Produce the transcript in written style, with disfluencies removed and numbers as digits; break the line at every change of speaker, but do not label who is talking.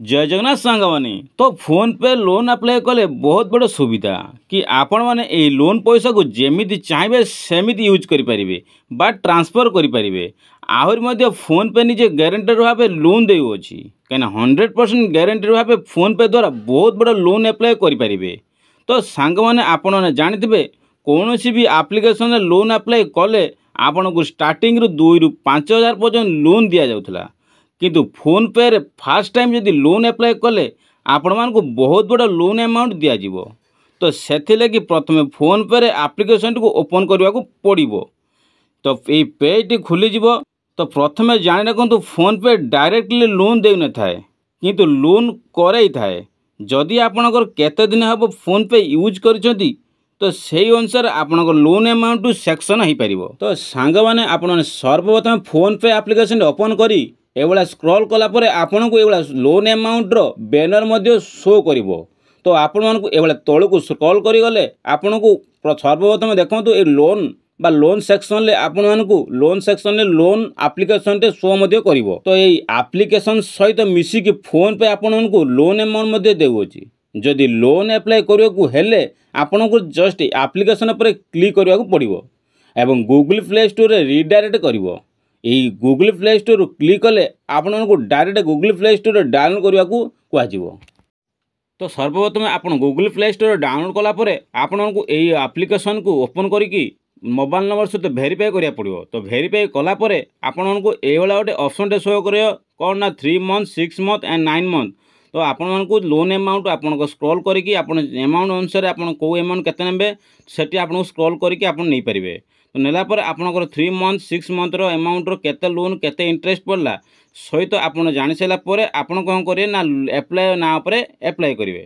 जय जगन्नाथ सांग मैंने तो फोन पे लोन अप्लाई कले बहुत बड़ सुविधा कि आपण मैंने ए लोन पैसा को जेमिति चाहिए सेमिति यूज करें बा ट्रांसफर करें आहरी फोन पे निजे ग्यारंटर भाव लोन देउछि कहीं 100% ग्यारंटी भाव फोन पे द्वारा बहुत बड़ लोन अप्लाई करें। तो सांग मैंने आपण मैंने जानी कौन सी भी आप्लिकेसन लोन अप्लाई कले आपण को स्टार्टिंग रु 2 ରୁ 5,000 पर्यंत लोन दि जाउथला किंतु फोन पे रे फास्ट टाइम जदि लोन अप्लाई कले आपण मानक बहुत बड़ा लोन अमाउंट दिया जिवो। तो सेथि लगी प्रथमे फोन पे रे एप्लिकेशन को ओपन करने को पड़ो। तो ये पेज टी खुली जिवो। तो प्रथमे जानि रखु फोन पे डायरेक्टली लोन दे न थाए किंतु लोन करई थाए जदि आपणकर केते दिन हबो फोन पे यूज करिसंती तो सही अनुसार आपणकर लोन अमाउंट सेक्शन हो पारिबो। तो सांग माने आपण सर्वप्रथम फोन पे एप्लिकेशन ओपन करी एवला स्क्रॉल कला परे आपन को एवला लोन अमाउंट रो बैनर मध्ये शो करिवो। तो आपण मानक एवला तळ को स्क्रॉल करी गले आपन को सर्वप्रथम देखंतु ए लोन बा लोन सेक्शन ले आपण मानकु लोन सेक्शन ले लोन एप्लिकेशन टे शो मध्ये करिवो। तो एई एप्लिकेशन सहित मिसी कि फोन पे आपण मानकु लोन अमाउंट मध्ये देउछि। जदि लोन अप्लाई करियो को हेले आपण को जस्ट एप्लिकेशन पर क्लिक करिया को पड़िवो एवं गूगल प्ले स्टोर रे रीडायरेक्ट करिवो। यही गूगल प्ले स्टोर क्लिक कले आपण को direct Google play store download करने को कहुव। तो सर्वप्रथम आप गूगल प्ले स्टोर डाउनलोड कलापर आपण को यही एप्लिकेशन को ओपन करके मोबाइल नंबर सहित भेरीफाई करा पड़ो। तो भेरीफाई कलापर आपण को ये गोटे ऑप्शन शो कर कौन ना 3 months 6 months एंड 9 months। तो आपण को लोन अमाउंट आपन स्क्रॉल करके अमाउंट अनुसार आप कौ अमाउंट केते नेबे सेठी आपन स्क्रॉल करके आप नहीं पारे। तो नेला पर आपनकर 3 months 6 months रो अमाउंट रो केते लोन केते इंटरेस्ट पड़ला सहित आप जानि सारा पर आपण कौन करेंगे ना अप्लाई ना अप्लाई करेंगे।